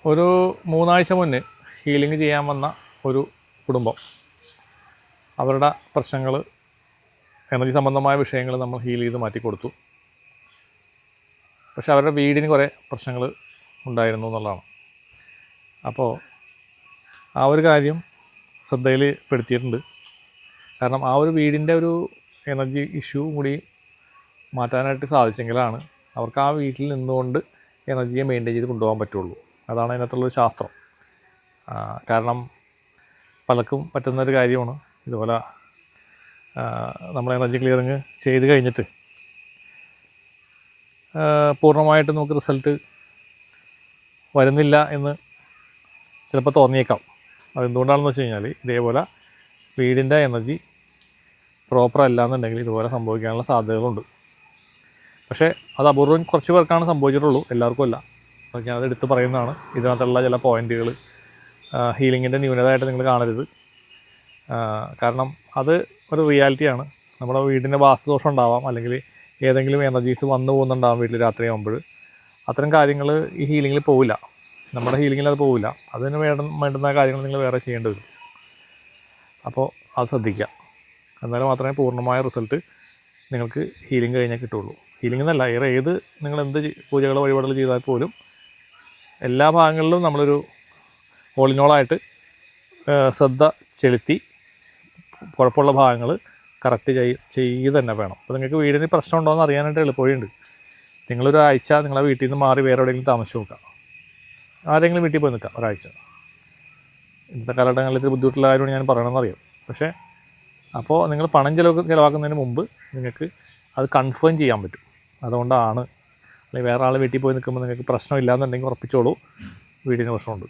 ഒരു 3 ആഴ്ച മുന്നേ ഹീലിംഗ് ചെയ്യാൻ വന്ന ഒരു കുടുംബം, അവരുടെ പ്രശ്നങ്ങൾ, എനർജി സംബന്ധമായ വിഷയങ്ങൾ നമ്മൾ ഹീൽ ചെയ്ത് മാറ്റി കൊടുത്തു. പക്ഷെ അവരുടെ വീടിന് കുറേ പ്രശ്നങ്ങൾ ഉണ്ടായിരുന്നു എന്നുള്ളതാണ്. അപ്പോൾ ആ ഒരു കാര്യം ശ്രദ്ധയിൽ പെടുത്തിയിട്ടുണ്ട്. കാരണം ആ ഒരു വീടിൻ്റെ ഒരു എനർജി ഇഷ്യൂ കൂടി മാറ്റാനായിട്ട് സാധിച്ചെങ്കിലാണ് അവർക്ക് ആ വീട്ടിൽ നിന്നുകൊണ്ട് എനർജിയെ മെയിൻറ്റെയിൻ ചെയ്ത് കൊണ്ടുപോകാൻ പറ്റുള്ളൂ. അതാണ് അതിനകത്തുള്ളൊരു ശാസ്ത്രം. കാരണം പലർക്കും പറ്റുന്നൊരു കാര്യമാണ് ഇതുപോലെ നമ്മൾ എനർജി ക്ലിയറിങ് ചെയ്ത് കഴിഞ്ഞിട്ട് പൂർണ്ണമായിട്ട് നമുക്ക് റിസൾട്ട് വരുന്നില്ല എന്ന് ചിലപ്പോൾ തോന്നിയേക്കാം. അതെന്തുകൊണ്ടാണെന്ന് വെച്ച് കഴിഞ്ഞാൽ ഇതേപോലെ വീടിൻ്റെ എനർജി പ്രോപ്പർ അല്ല എന്നുണ്ടെങ്കിൽ ഇതുപോലെ സംഭവിക്കാനുള്ള സാധ്യതകളുണ്ട്. പക്ഷേ അത് അപൂർവം കുറച്ച് പേർക്കാണ് സംഭവിച്ചിട്ടുള്ളൂ, എല്ലാവർക്കും അല്ല. അപ്പോൾ ഞാനത് എടുത്ത് പറയുന്നതാണ്. ഇതിനകത്തുള്ള ചില പോയിൻറ്റുകൾ ഹീലിങ്ങിൻ്റെ ന്യൂനതയായിട്ട് നിങ്ങൾ കാണരുത്. കാരണം അത് ഒരു റിയാലിറ്റിയാണ്. നമ്മുടെ വീടിൻ്റെ വാസ്തുദോഷം ഉണ്ടാവാം, അല്ലെങ്കിൽ ഏതെങ്കിലും എനർജീസ് വന്നു പോകുന്നുണ്ടാകും വീട്ടിൽ രാത്രിയാകുമ്പോൾ. അത്തരം കാര്യങ്ങൾ ഈ ഹീലിങ്ങിൽ പോവില്ല, നമ്മുടെ ഹീലിങ്ങിൽ അത് പോവില്ല. അതിന് വേണ്ടുന്ന കാര്യങ്ങൾ നിങ്ങൾ വേറെ ചെയ്യേണ്ടി വരും. അപ്പോൾ അത് ശ്രദ്ധിക്കുക. എന്നാലും മാത്രമേ പൂർണ്ണമായ റിസൾട്ട് നിങ്ങൾക്ക് ഹീലിംഗ് കഴിഞ്ഞാൽ കിട്ടുള്ളൂ. ഹീലിംഗ് എന്നല്ല, ഏത് നിങ്ങൾ എന്ത് പൂജകളോ വഴിപാടുകൾ ചെയ്താൽ പോലും എല്ലാ ഭാഗങ്ങളിലും നമ്മളൊരു ഓളിനോളായിട്ട് ശ്രദ്ധ ചെലുത്തി കുഴപ്പമുള്ള ഭാഗങ്ങൾ കറക്റ്റ് ചെയ്യുക തന്നെ വേണം. അപ്പോൾ നിങ്ങൾക്ക് വീടിന് പ്രശ്നം ഉണ്ടോ എന്ന് അറിയാനായിട്ട് എളുപ്പവഴിയുണ്ട്. നിങ്ങളൊരാഴ്ച നിങ്ങളെ വീട്ടിൽ നിന്ന് മാറി വേറെ എവിടെയെങ്കിലും താമസിച്ച് നോക്കുക, ആരെങ്കിലും വീട്ടിൽ പോയി നിൽക്കുക ഒരാഴ്ച. ഇന്നത്തെ കാലഘട്ടങ്ങളിൽ ഇത്തിരി ബുദ്ധിമുട്ടുള്ള കാര്യമാണ് ഞാൻ പറയണമെന്നറിയാം. പക്ഷേ അപ്പോൾ നിങ്ങൾ പണം ചിലവാക്കുന്നതിന് മുമ്പ് നിങ്ങൾക്ക് അത് കൺഫേം ചെയ്യാൻ പറ്റും. അതുകൊണ്ടാണ്. അല്ലെങ്കിൽ വേറെ ആൾ വീട്ടിൽ പോയി നിൽക്കുമ്പോൾ നിങ്ങൾക്ക് പ്രശ്നമില്ല എന്നുണ്ടെങ്കിൽ ഉറപ്പിച്ചോളൂ, വീടിന് പ്രശ്നമുണ്ട്.